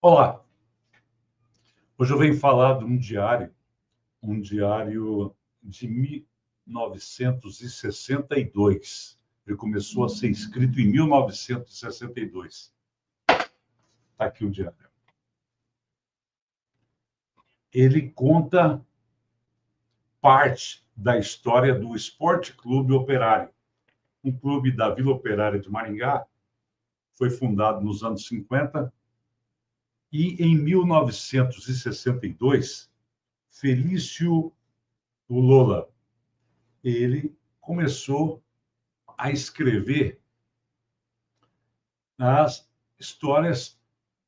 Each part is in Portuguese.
Olá, hoje eu venho falar de um diário de 1962. Ele começou a ser escrito em 1962. Está aqui o diário. Ele conta parte da história do Esporte Clube Operário, um clube da Vila Operária de Maringá. Foi fundado nos anos 50 e, em 1962, Felício Lola, ele começou a escrever as histórias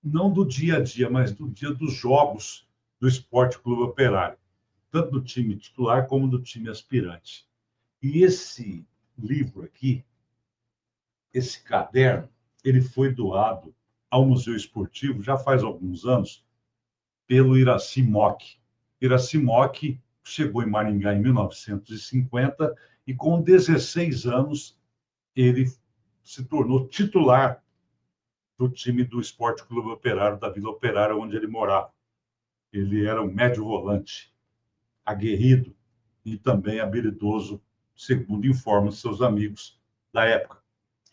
não do dia a dia, mas do dia dos jogos do Esporte Clube Operário, tanto do time titular como do time aspirante. E esse livro aqui, esse caderno, ele foi doado ao Museu Esportivo já faz alguns anos pelo Iracy Mock. Iracy Mock chegou em Maringá em 1950 e com 16 anos ele se tornou titular do time do Esporte Clube Operário da Vila Operária, onde ele morava. Ele era um médio volante, aguerrido e também habilidoso, segundo informam seus amigos da época,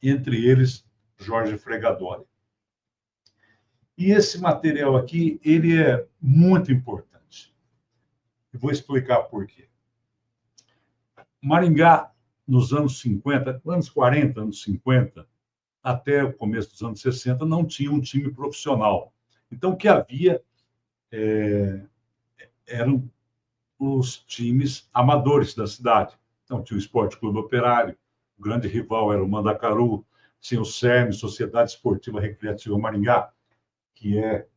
entre eles Jorge Fregadori. E esse material aqui, ele é muito importante. Eu vou explicar por quê. Maringá, nos anos 50, anos 40, anos 50, até o começo dos anos 60, não tinha um time profissional. Então, o que havia eram os times amadores da cidade. Então, tinha o Esporte Clube Operário, o grande rival era o Mandacaru, tinha o SERM, Sociedade Esportiva Recreativa Maringá, que é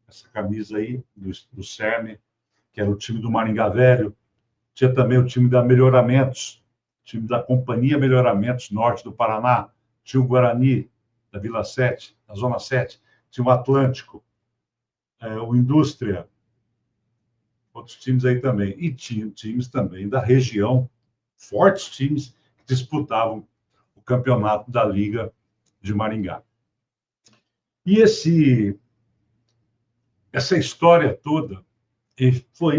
essa camisa aí do SERM, que era o time do Maringá Velho. Tinha também o time da Melhoramentos, time da Companhia Melhoramentos Norte do Paraná. Tinha o Guarani, da Vila 7, da Zona 7. Tinha o Atlântico, o Indústria, outros times aí também. E tinha times também da região, fortes times que disputavam o campeonato da Liga de Maringá. E essa história toda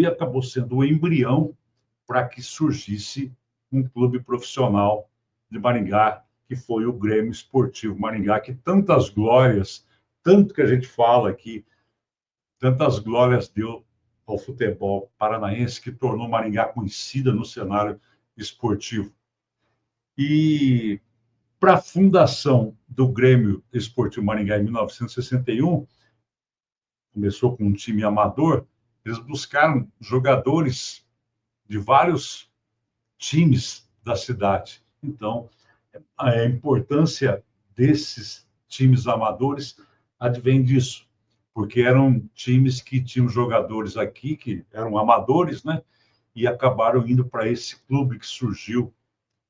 acabou sendo o embrião para que surgisse um clube profissional de Maringá, que foi o Grêmio Esportivo Maringá, que tantas glórias, tanto que a gente fala aqui, tantas glórias deu ao futebol paranaense, que tornou Maringá conhecida no cenário esportivo. E para a fundação do Grêmio Esportivo Maringá em 1961, começou com um time amador, eles buscaram jogadores de vários times da cidade. Então, a importância desses times amadores advém disso, porque eram times que tinham jogadores aqui que eram amadores, né? E acabaram indo para esse clube que surgiu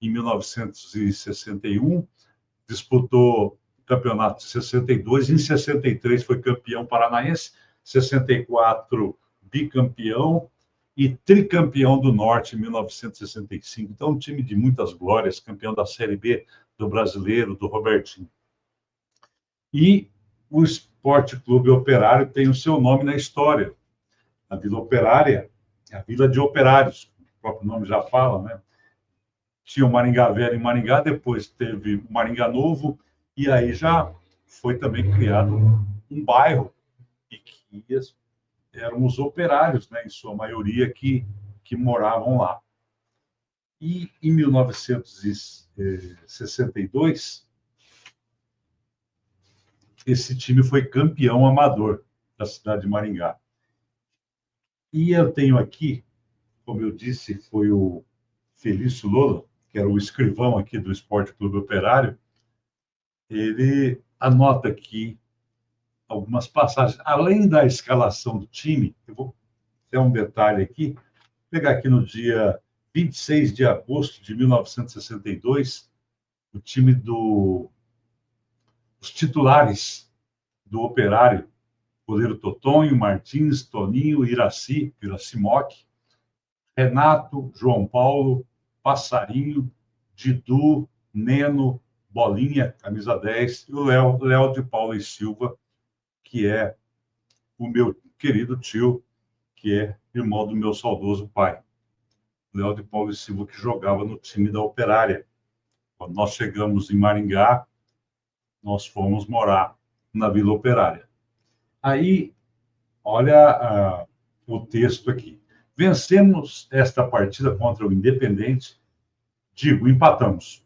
em 1961, disputou o campeonato de 62, em 63 foi campeão paranaense, 64 bicampeão e tricampeão do Norte em 1965. Então, um time de muitas glórias, campeão da Série B do Brasileiro, do Robertinho. E o Esporte Clube Operário tem o seu nome na história. A Vila Operária é a Vila de Operários, o próprio nome já fala, né? Tinha o Maringá Velho em Maringá, depois teve o Maringá Novo, e aí já foi também criado um bairro e que eram os operários, né, em sua maioria, que moravam lá. E em 1962, esse time foi campeão amador da cidade de Maringá. E eu tenho aqui, como eu disse, foi o Felício Lola, que era o escrivão aqui do Esporte Clube Operário, ele anota aqui algumas passagens. Além da escalação do time, eu vou ter um detalhe aqui, vou pegar aqui no dia 26 de agosto de 1962, o time os titulares do Operário, goleiro Totonho, Martins, Toninho, Iracy Mock, Renato, João Paulo, Passarinho, Didu, Neno, Bolinha, camisa 10, e o Léo de Paula e Silva, que é o meu querido tio, que é irmão do meu saudoso pai, Léo de Paulo e Silva, que jogava no time da Operária. Quando nós chegamos em Maringá, nós fomos morar na Vila Operária. Aí, olha o texto aqui. Vencemos esta partida contra o Independente, empatamos.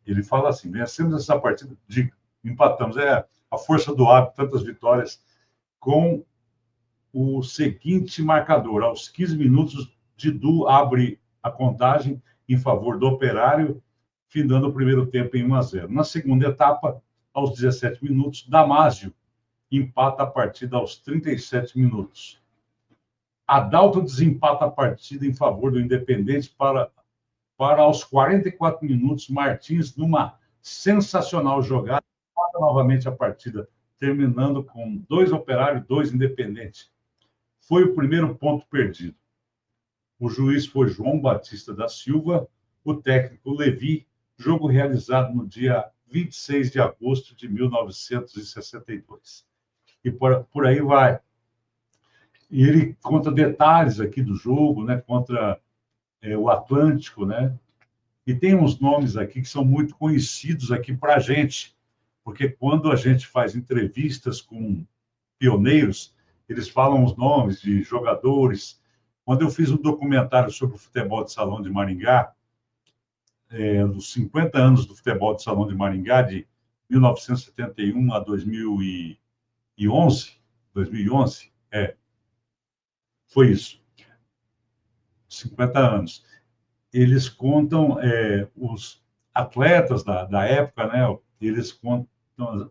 Ele fala assim, vencemos essa partida, empatamos. É a força do hábito, tantas vitórias, com o seguinte marcador. Aos 15 minutos, Didu abre a contagem em favor do Operário, findando o primeiro tempo em 1-0. Na segunda etapa, aos 17 minutos, Damásio empata a partida aos 37 minutos. Adalto desempata a partida em favor do Independente para aos 44 minutos, Martins, numa sensacional jogada, empata novamente a partida, terminando com 2 Operários, 2 Independente. Foi o primeiro ponto perdido. O juiz foi João Batista da Silva, o técnico Levi, jogo realizado no dia 26 de agosto de 1962. E por aí vai. E ele conta detalhes aqui do jogo, né, contra o Atlântico, né? E tem uns nomes aqui que são muito conhecidos aqui para a gente, porque quando a gente faz entrevistas com pioneiros, eles falam os nomes de jogadores. Quando eu fiz um documentário sobre o futebol de salão de Maringá, dos 50 anos do futebol de salão de Maringá, de 1971 a 2011, foi isso, 50 anos. Eles contam os atletas da época, né? Eles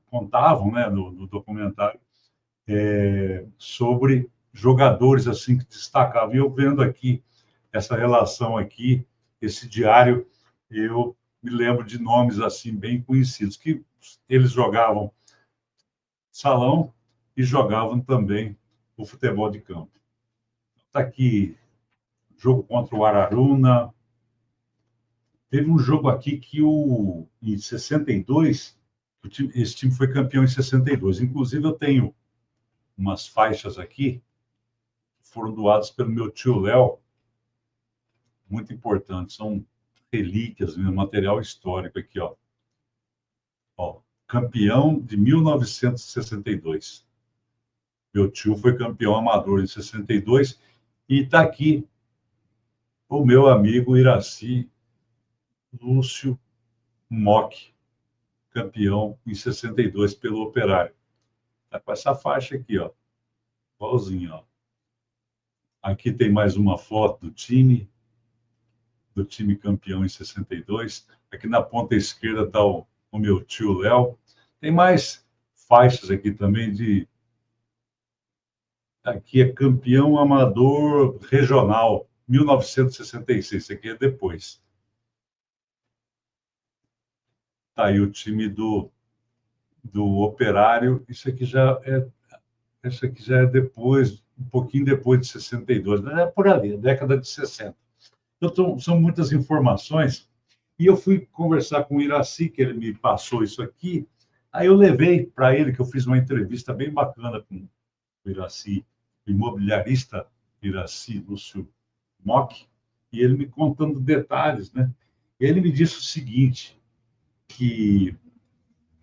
contavam, né, no documentário, sobre jogadores assim que destacavam. E eu vendo aqui essa relação aqui, esse diário, eu me lembro de nomes assim bem conhecidos, que eles jogavam salão e jogavam também o futebol de campo. Está aqui, jogo contra o Araruna. Teve um jogo aqui que em 62, esse time foi campeão em 62. Inclusive, eu tenho umas faixas aqui, que foram doadas pelo meu tio Léo, muito importantes, são relíquias, material histórico aqui, ó. Campeão de 1962. Meu tio foi campeão amador em 62 e está aqui o meu amigo Iraci Lúcio Mock, campeão em 62 pelo Operário. Está com essa faixa aqui, ó, igualzinho, ó. Aqui tem mais uma foto do time campeão em 62. Aqui na ponta esquerda está o meu tio Léo. Tem mais faixas aqui também Aqui é campeão amador regional, 1966. Isso aqui é depois. Tá aí o time do Operário. Isso aqui já é depois, um pouquinho depois de 62, mas é por ali, década de 60. Então, são muitas informações. E eu fui conversar com o Iraci, que ele me passou isso aqui. Aí eu levei para ele, que eu fiz uma entrevista bem bacana com o Iraci, o imobiliarista Iraci Lúcio Mock, e ele me contando detalhes, né? Ele me disse o seguinte, que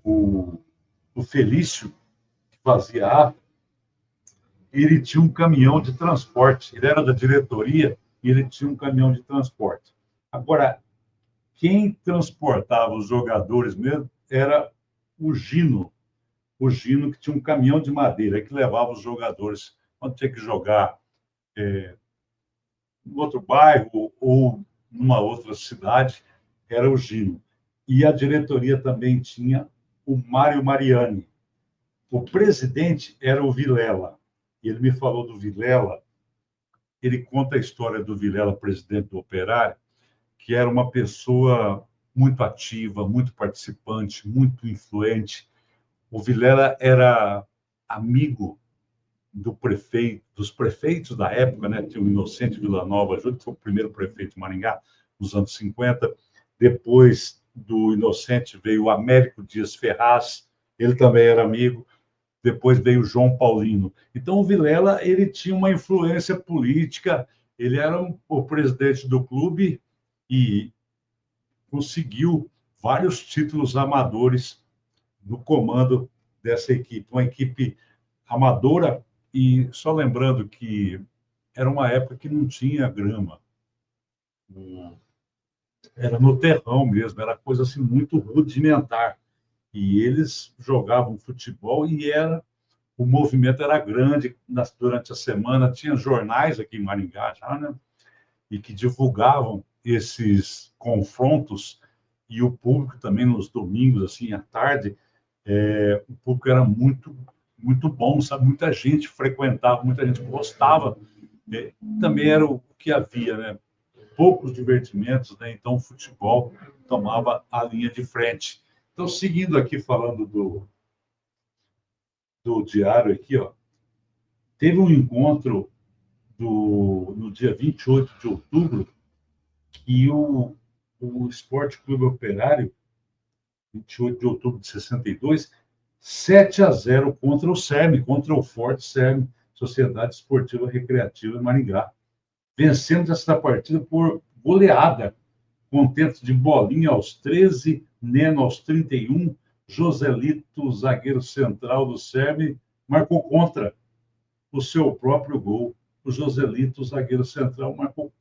o Felício, que fazia arte, ele tinha um caminhão de transporte. Ele era da diretoria e ele tinha um caminhão de transporte. Agora, quem transportava os jogadores mesmo era o Gino que tinha um caminhão de madeira que levava os jogadores quando tinha que jogar em outro bairro ou numa outra cidade, era o Gino. E a diretoria também tinha o Mário Mariani. O presidente era o Vilela. E ele me falou do Vilela. Ele conta a história do Vilela, presidente do Operário, que era uma pessoa muito ativa, muito participante, muito influente. O Vilela era amigo dos prefeitos da época, né? Tinha o Inocente Villanova Júnior, que foi o primeiro prefeito de Maringá, nos anos 50. Depois do Inocente veio o Américo Dias Ferraz, ele também era amigo. depois veio o João Paulino. Então, o Vilela ele tinha uma influência política, ele era o presidente do clube e conseguiu vários títulos amadores no comando dessa equipe, uma equipe amadora, e só lembrando que era uma época que não tinha grama, era no terrão mesmo, era coisa assim muito rudimentar. E eles jogavam futebol e o movimento era grande durante a semana. Tinha jornais aqui em Maringá, já, né? E que divulgavam esses confrontos, e o público também nos domingos, assim, à tarde, o público era muito bom, sabe? Muita gente frequentava, muita gente gostava. Também era o que havia, né? Poucos divertimentos, né? Então o futebol tomava a linha de frente. Então, seguindo aqui, falando do diário aqui, ó, teve um encontro no dia 28 de outubro, e o Esporte Clube Operário, 28 de outubro de 62, 7-0 contra o SERM, contra o Forte SERM, Sociedade Esportiva Recreativa em Maringá. Vencemos essa partida por goleada, com tempo de Bolinha aos 13, Neno aos 31, Joselito, zagueiro central do SERM, marcou contra o seu próprio gol. O Joselito, zagueiro central, marcou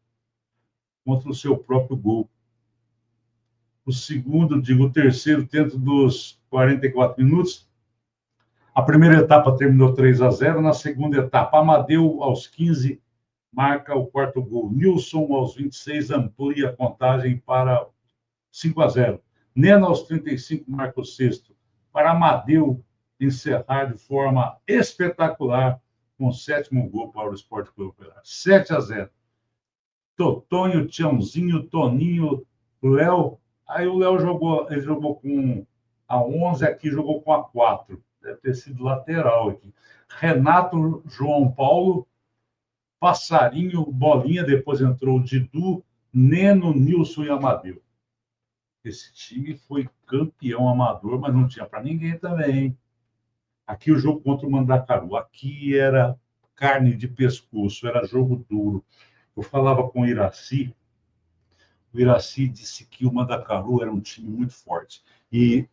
contra o seu próprio gol. O terceiro, dentro dos 44 minutos. A primeira etapa terminou 3-0. Na segunda etapa, Amadeu, aos 15, marca o quarto gol. Nilson, aos 26, amplia a contagem para 5-0. Neno, aos 35, marca o sexto. Para Amadeu encerrar de forma espetacular, com o sétimo gol para o Esporte Clube Operário. 7-0. Totonho, Tiãozinho, Toninho, Léo. Aí o Léo ele jogou com a 11, aqui jogou com a 4. Deve ter sido lateral aqui. Renato, João Paulo, Passarinho, Bolinha, depois entrou o Didu, Neno, Nilson e Amadeu. Esse time foi campeão amador, mas não tinha para ninguém também. Aqui o jogo contra o Mandacaru. Aqui era carne de pescoço, era jogo duro. Eu falava com o Iraci disse que o Mandacaru era um time muito forte. E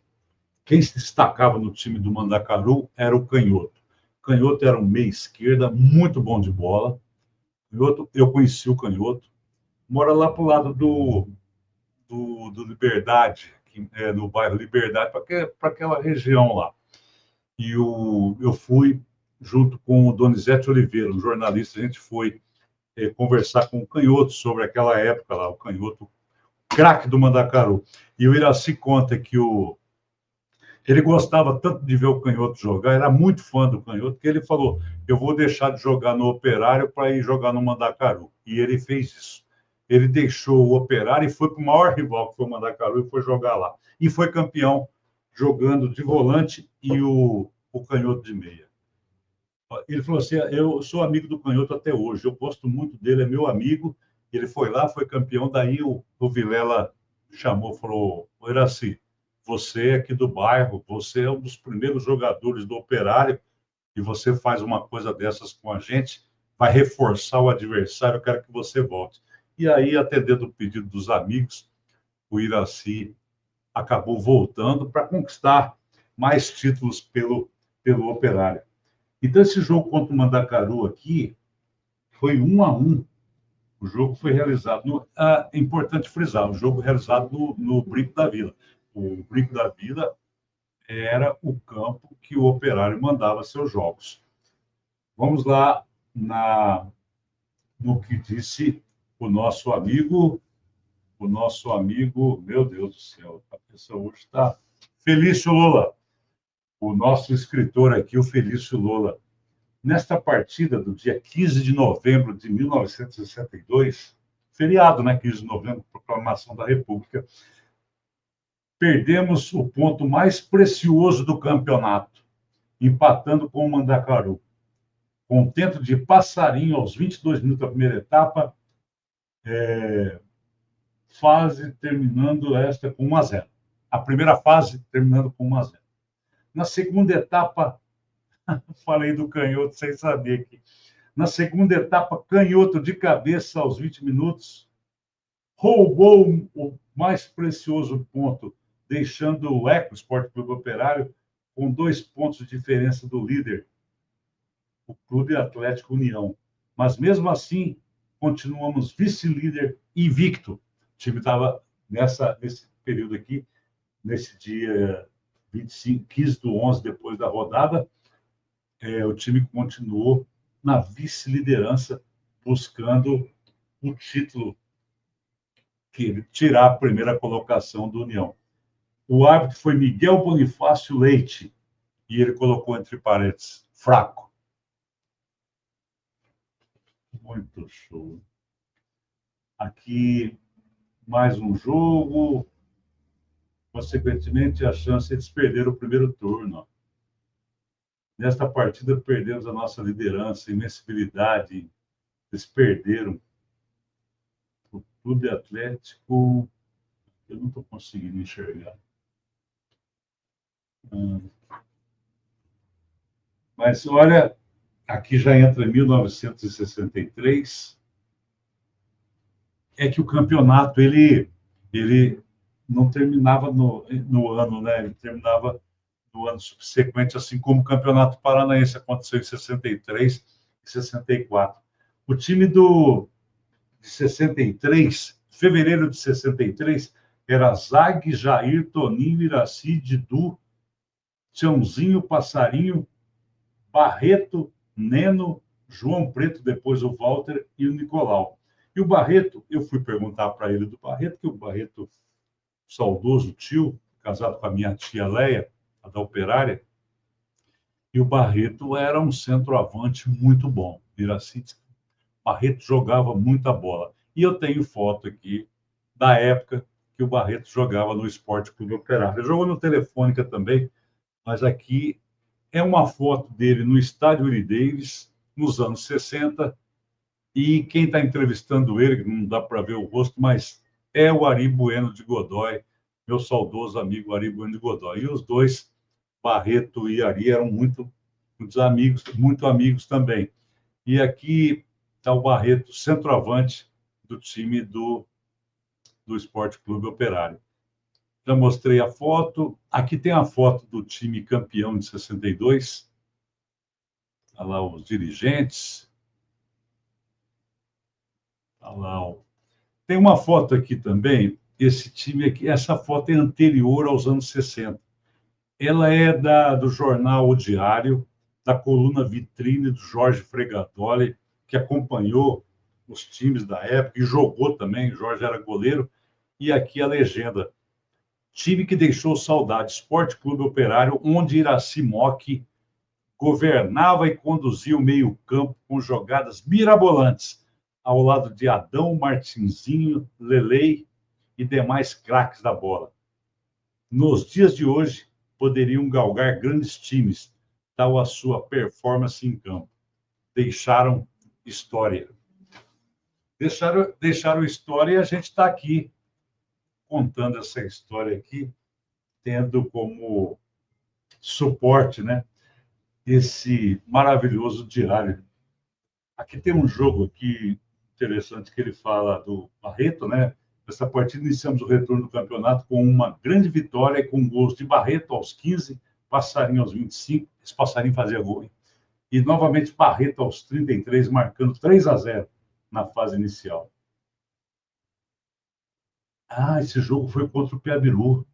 quem se destacava no time do Mandacaru era o Canhoto. O Canhoto era um meia esquerda, muito bom de bola. Eu conheci o Canhoto. Mora lá para o lado do Liberdade, no bairro Liberdade, para aquela região lá. E eu fui junto com o Donizete Oliveira, um jornalista, a gente foi conversar com o Canhoto sobre aquela época lá, o Canhoto, craque do Mandacaru. E o Iraci conta que ele gostava tanto de ver o Canhoto jogar, era muito fã do Canhoto, que ele falou: eu vou deixar de jogar no Operário para ir jogar no Mandacaru. E ele fez isso. Ele deixou o Operário e foi para o maior rival, que foi o Mandacaru, e foi jogar lá. E foi campeão, jogando de volante e o Canhoto de meia. Ele falou assim: eu sou amigo do Canhoto até hoje, eu gosto muito dele, é meu amigo. Ele foi lá, foi campeão, daí o Vilela chamou, falou: Iraci, você é aqui do bairro, você é um dos primeiros jogadores do Operário, e você faz uma coisa dessas com a gente, vai reforçar o adversário, eu quero que você volte. E aí, atendendo o pedido dos amigos, o Iraci acabou voltando para conquistar mais títulos pelo Operário. Então, esse jogo contra o Mandacaru aqui foi 1-1. O jogo foi realizado... é importante frisar, o jogo realizado no Brinco da Vila. O Brinco da Vila era o campo que o Operário mandava seus jogos. Vamos lá no que disse o nosso amigo, meu Deus do céu, a pessoa hoje está... Felício Lola, o nosso escritor aqui, o Felício Lola. Nesta partida do dia 15 de novembro de 1962, feriado, né? 15 de novembro, proclamação da República, perdemos o ponto mais precioso do campeonato, empatando com o Mandacaru. Contento de Passarinho aos 22 minutos da primeira etapa, fase terminando esta com 1-0. A primeira fase terminando com 1-0. Na segunda etapa, Falei do canhoto sem saber que na segunda etapa, canhoto de cabeça aos 20 minutos, roubou o mais precioso ponto, deixando o Eco Esporte Clube Operário com 2 pontos de diferença do líder, o Clube Atlético União. Mas mesmo assim, continuamos vice-líder invicto. O time estava nesse período aqui, nesse dia 25, 15 do 11, depois da rodada, o time continuou na vice-liderança, buscando o título, que tirar a primeira colocação do União. O árbitro foi Miguel Bonifácio Leite, e ele colocou entre parênteses, fraco. Muito show. Aqui, mais um jogo. Consequentemente, a chance de perder o primeiro turno. Nesta partida, perdemos a nossa liderança, invencibilidade. Eles perderam. O Clube Atlético... Eu não estou conseguindo enxergar. Mas, olha, aqui já entra 1963. É que o campeonato, ele não terminava no ano, né? Ele terminava no ano subsequente, assim como o Campeonato Paranaense aconteceu em 63 e 64. O time de 63, fevereiro de 63, era Zag, Jair, Toninho, Iraci, Didu, Tiãozinho, Passarinho, Barreto, Neno, João Preto, depois o Walter e o Nicolau. E o Barreto, eu fui perguntar para ele do Barreto, que o Barreto, saudoso tio, casado com a minha tia Leia, a da Operária, e o Barreto era um centroavante muito bom. Iraci, Barreto jogava muita bola. E eu tenho foto aqui da época que o Barreto jogava no Esporte Clube Operário. Ele jogou no Telefônica também, mas aqui é uma foto dele no Estádio Willie Davis, nos anos 60, e quem está entrevistando ele, não dá para ver o rosto, mas é o Ari Bueno de Godoy, meu saudoso amigo Ari Bueno de Godoy. E os dois, Barreto e Ari, eram muitos amigos, muito amigos também. E aqui está o Barreto, centroavante do time do Esporte Clube Operário. Já mostrei a foto. Aqui tem a foto do time campeão de 62. Olha lá os dirigentes. Olha lá. Tem uma foto aqui também. Esse time aqui, essa foto é anterior aos anos 60. Ela é do jornal O Diário, da coluna Vitrine do Jorge Fregatoli, que acompanhou os times da época e jogou também. O Jorge era goleiro. E aqui a legenda. Time que deixou saudade, Esporte Clube Operário, onde Iraci Mock governava e conduzia o meio-campo com jogadas mirabolantes, ao lado de Adão, Martinzinho, Lelei e demais craques da bola. Nos dias de hoje, poderiam galgar grandes times, tal a sua performance em campo. Deixaram história. Deixaram história e a gente está aqui contando essa história aqui, tendo como suporte, né, esse maravilhoso diário. Aqui tem um jogo aqui interessante que ele fala do Barreto, né? Nessa partida iniciamos o retorno do campeonato com uma grande vitória com gols de Barreto aos 15, Passarinho aos 25, esse Passarinho fazia gol, hein? E novamente Barreto aos 33, marcando 3-0 na fase inicial. Esse jogo foi contra o Piabiru.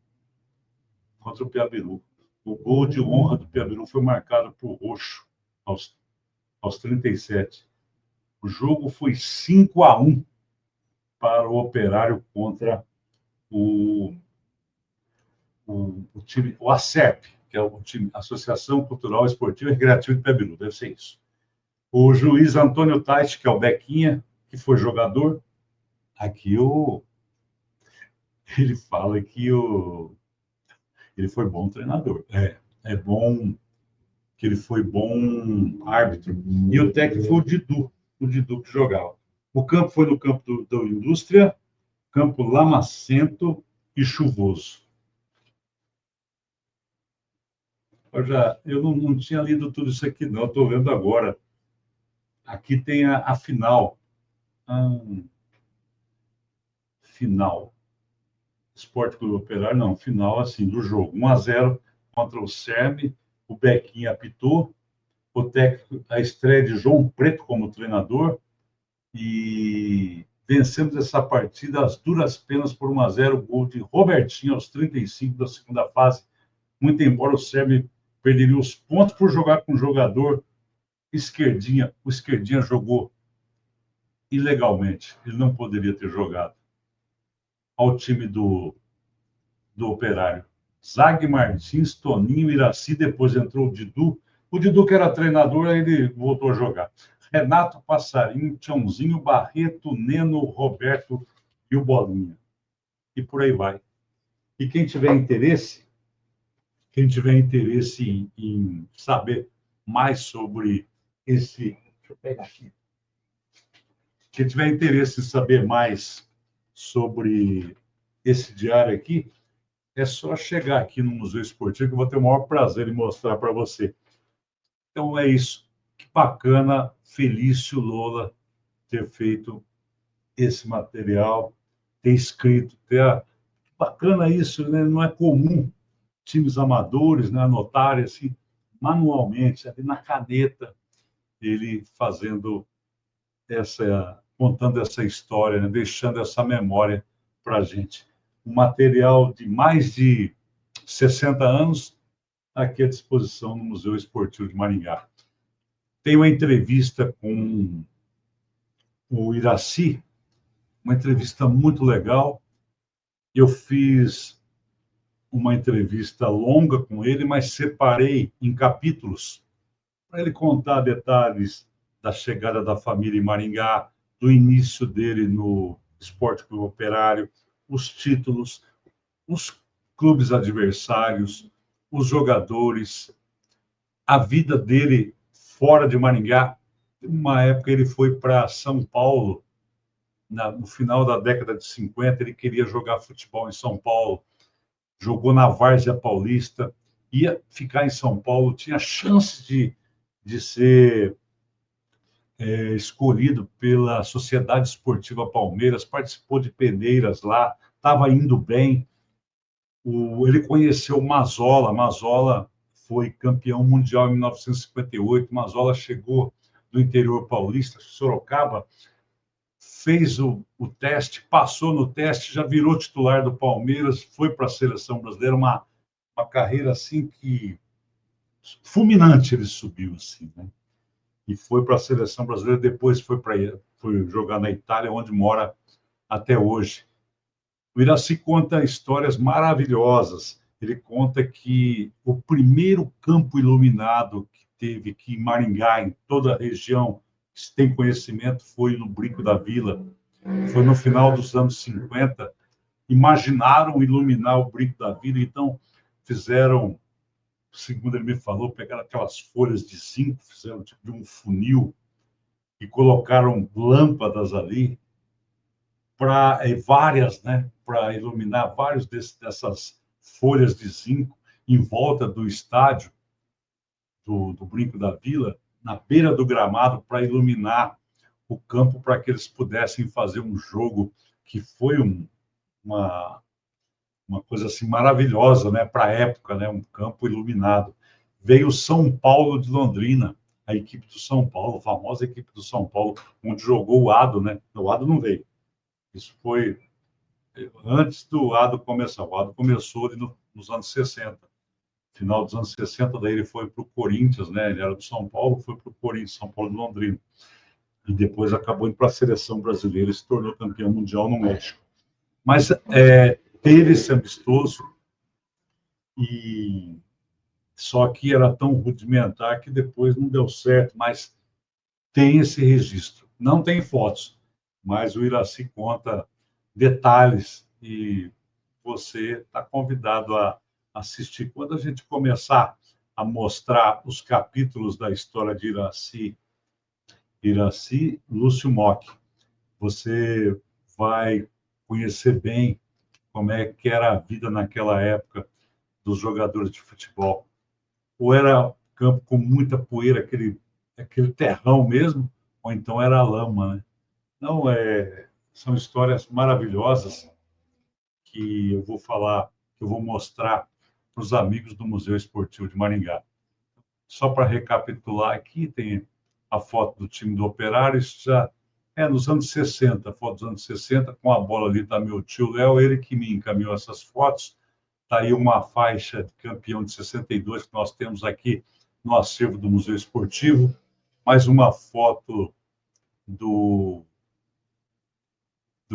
Contra o Piabiru. O gol de honra do Piabiru foi marcado por Roxo, aos 37. O jogo foi 5-1 para o Operário contra o time, o ACEP, que é o time Associação Cultural Esportiva e Recreativa de Piabiru, deve ser isso. O juiz Antônio Tait, que é o Bequinha, que foi jogador. Aqui ele fala que ele foi bom treinador. É bom que ele foi bom árbitro. E o técnico foi o Didu que jogava. O campo foi no campo da Indústria, campo lamacento e chuvoso. Eu não tinha lido tudo isso aqui, não. Estou vendo agora. Aqui tem a final. Final. Esporte Clube Operário, não. Final, assim, do jogo. 1-0 contra o Serme. O Bequinha apitou. O técnico, a estreia de João Preto como treinador. E vencemos essa partida às duras penas por 1-0. Gol de Robertinho aos 35 da segunda fase. Muito embora o Serme perderia os pontos por jogar com o jogador Esquerdinha. O Esquerdinha jogou ilegalmente. Ele não poderia ter jogado ao time do Operário. Zag Martins, Toninho, Iraci, depois entrou o Didu. O Didu, que era treinador, aí ele voltou a jogar. Renato Passarinho, Tchãozinho, Barreto, Neno, Roberto e o Bolinha. E por aí vai. E quem tiver interesse em saber mais sobre esse. Deixa eu pegar aqui. Quem tiver interesse em saber mais sobre esse diário aqui, é só chegar aqui no Museu Esportivo, que eu vou ter o maior prazer em mostrar para você. Então é isso. Que bacana, Felício Lola ter feito esse material, ter escrito, bacana isso, né? Não é comum times amadores, né, anotarem assim manualmente, ali na caneta, ele contando essa história, né? Deixando essa memória para a gente. Um material de mais de 60 anos aqui à disposição no Museu Esportivo de Maringá. Tem uma entrevista com o Iraci, uma entrevista muito legal. Eu fiz uma entrevista longa com ele, mas separei em capítulos para ele contar detalhes da chegada da família em Maringá, do início dele no Esporte Clube Operário, os títulos, os clubes adversários, os jogadores, a vida dele fora de Maringá. Uma época ele foi para São Paulo, no final da década de 50, ele queria jogar futebol em São Paulo, jogou na Várzea Paulista, ia ficar em São Paulo, tinha chance de ser escolhido pela Sociedade Esportiva Palmeiras, participou de peneiras lá, estava indo bem. Ele conheceu Mazola. Mazola foi campeão mundial em 1958. Mazola chegou do interior paulista, Sorocaba, fez o teste, passou no teste, já virou titular do Palmeiras, foi para a seleção brasileira, uma carreira assim que fulminante ele subiu assim, né? E foi para a seleção brasileira, depois foi jogar na Itália, onde mora até hoje. O Iraci conta histórias maravilhosas. Ele conta que o primeiro campo iluminado que teve aqui em Maringá, em toda a região, que se tem conhecimento, foi no Brinco da Vila. Foi no final dos anos 50. Imaginaram iluminar o Brinco da Vila, então fizeram, segundo ele me falou, pegaram aquelas folhas de zinco, fizeram tipo de um funil e colocaram lâmpadas ali para várias, né, para iluminar vários dessas folhas de zinco em volta do estádio do Brinco da Vila, na beira do gramado, para iluminar o campo para que eles pudessem fazer um jogo que foi uma uma coisa assim maravilhosa, né, para a época, né, um campo iluminado. Veio o São Paulo de Londrina, a equipe do São Paulo, a famosa equipe do São Paulo, onde jogou o Ado, né? O Ado não veio. Isso foi antes do Ado começar. O Ado começou ali nos anos 60. Final dos anos 60, daí ele foi para o Corinthians, né? Ele era do São Paulo, foi para o Corinthians, São Paulo de Londrina. E depois acabou indo para a seleção brasileira e se tornou campeão mundial no México. Mas teve esse amistoso, e só que era tão rudimentar que depois não deu certo, mas tem esse registro. Não tem fotos, mas o Iraci conta detalhes e você está convidado a assistir. Quando a gente começar a mostrar os capítulos da história de Iraci Lúcio Mock, você vai conhecer bem como é que era a vida naquela época dos jogadores de futebol. ou era campo com muita poeira, aquele terrão mesmo, ou então era lama, né? Não, são histórias maravilhosas que eu vou falar, que eu vou mostrar para os amigos do Museu Esportivo de Maringá. Só para recapitular aqui, tem a foto do time do Operário, isso já é nos anos 60, foto dos anos 60, com a bola ali está meu tio Léo, ele que me encaminhou essas fotos. Está aí uma faixa de campeão de 62 que nós temos aqui no acervo do Museu Esportivo. Mais uma foto do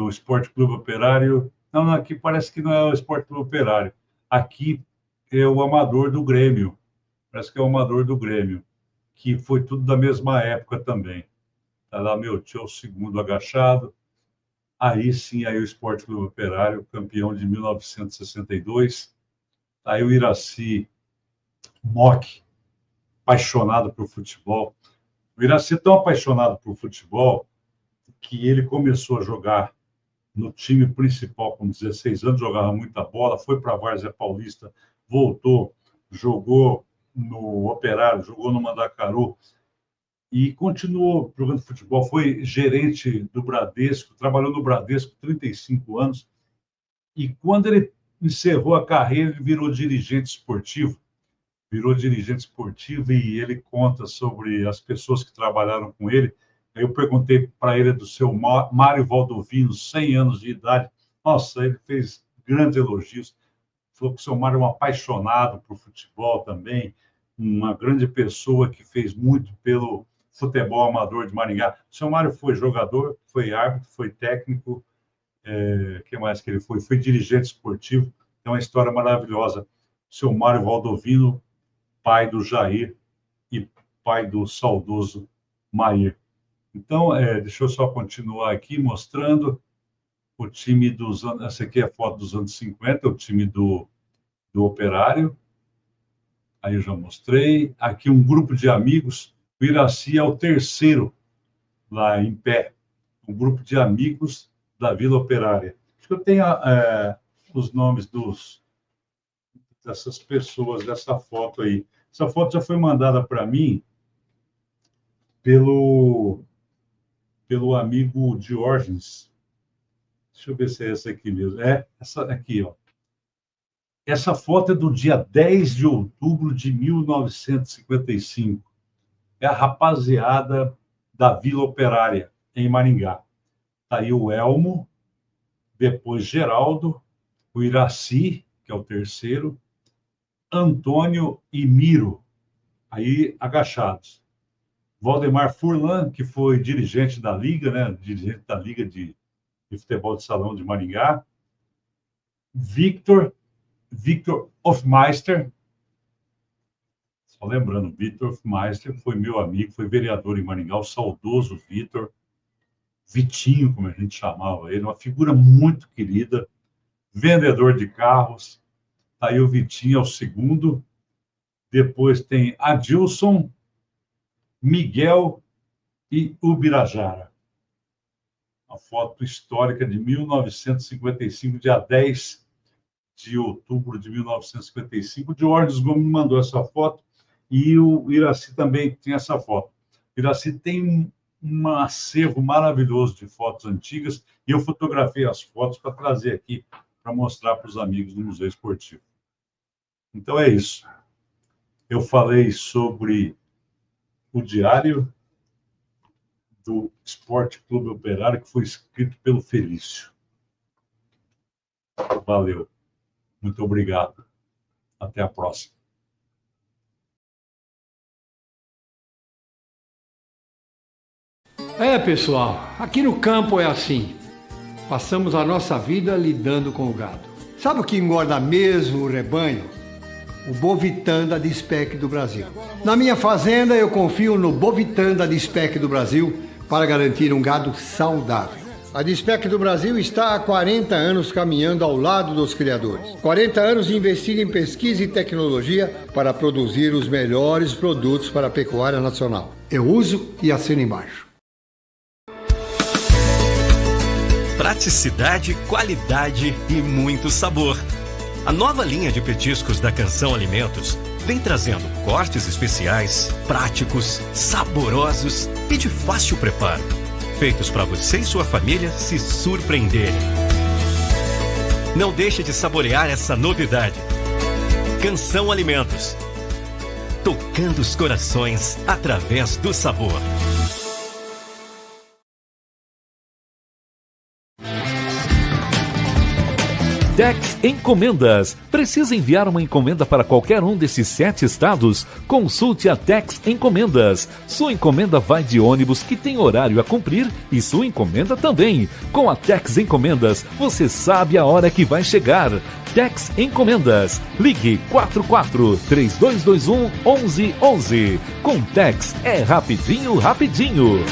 Esporte Clube Operário. Não, aqui parece que não é o Esporte Clube Operário. Aqui é o Amador do Grêmio. Parece que é o Amador do Grêmio, que foi tudo da mesma época também. Está lá meu tio, o segundo agachado. Aí sim, aí o Esporte Clube Operário, campeão de 1962. Aí o Iracy Mock, apaixonado por futebol. O Iracy é tão apaixonado por futebol que ele começou a jogar no time principal com 16 anos, jogava muita bola, foi para a Várzea Paulista, voltou, jogou no Operário, jogou no Mandacaru e continuou jogando futebol. Foi gerente do Bradesco, trabalhou no Bradesco 35 anos e quando ele encerrou a carreira, ele virou dirigente esportivo. E ele conta sobre as pessoas que trabalharam com ele. Aí eu perguntei para ele do seu Mário Valdovino, 100 anos de idade. Nossa, ele fez grandes elogios. Falou que o seu Mário é um apaixonado por futebol também, uma grande pessoa que fez muito pelo futebol amador de Maringá. O seu Mário foi jogador, foi árbitro, foi técnico, que mais que ele foi? Foi dirigente esportivo. É uma história maravilhosa. O seu Mário Valdovino, pai do Jair e pai do saudoso Mair. Então, deixa eu só continuar aqui mostrando o time dos anos... Essa aqui é a foto dos anos 50, o time do Operário. Aí eu já mostrei. Aqui um grupo de amigos. O Iracy é o terceiro lá em pé. Um grupo de amigos da Vila Operária. Acho que eu tenho os nomes dessas pessoas, dessa foto aí. Essa foto já foi mandada para mim pelo amigo Diógenes. Deixa eu ver se é essa aqui mesmo. É essa aqui, ó. Essa foto é do dia 10 de outubro de 1955. É a rapaziada da Vila Operária, em Maringá. Está aí o Elmo, depois Geraldo, o Iracy, que é o terceiro, Antônio e Miro, aí agachados. Valdemar Furlan, que foi dirigente da Liga, né? Dirigente da Liga de Futebol de Salão de Maringá. Victor Hofmeister, só lembrando, Victor Hofmeister foi meu amigo, foi vereador em Maringá, o saudoso Victor, Vitinho, como a gente chamava ele, uma figura muito querida, vendedor de carros. Aí o Vitinho é o segundo. Depois tem Adilson, Miguel e Ubirajara. Uma foto histórica de 1955, dia 10 de outubro de 1955. O Diógenes Gomes me mandou essa foto e o Iracy também tem essa foto. O Iracy tem um acervo maravilhoso de fotos antigas e eu fotografei as fotos para trazer aqui para mostrar para os amigos do Museu Esportivo. Então é isso. Eu falei sobre o diário do Esporte Clube Operário, que foi escrito pelo Felício. Valeu. Muito obrigado. Até a próxima. Pessoal, aqui no campo é assim. Passamos a nossa vida lidando com o gado. Sabe o que engorda mesmo o rebanho? O Bovitan da Dispec do Brasil. Na minha fazenda, eu confio no Bovitan da Dispec do Brasil para garantir um gado saudável. A Dispec do Brasil está há 40 anos caminhando ao lado dos criadores. 40 anos investindo em pesquisa e tecnologia para produzir os melhores produtos para a pecuária nacional. Eu uso e assino embaixo. Praticidade, qualidade e muito sabor. A nova linha de petiscos da Canção Alimentos vem trazendo cortes especiais, práticos, saborosos e de fácil preparo, feitos para você e sua família se surpreenderem. Não deixe de saborear essa novidade. Canção Alimentos, tocando os corações através do sabor. Tex Encomendas. Precisa enviar uma encomenda para qualquer um desses 7 estados? Consulte a Tex Encomendas. Sua encomenda vai de ônibus que tem horário a cumprir e sua encomenda também. Com a Tex Encomendas, você sabe a hora que vai chegar. Tex Encomendas. Ligue 44-3221-1111. Com Tex é rapidinho, rapidinho.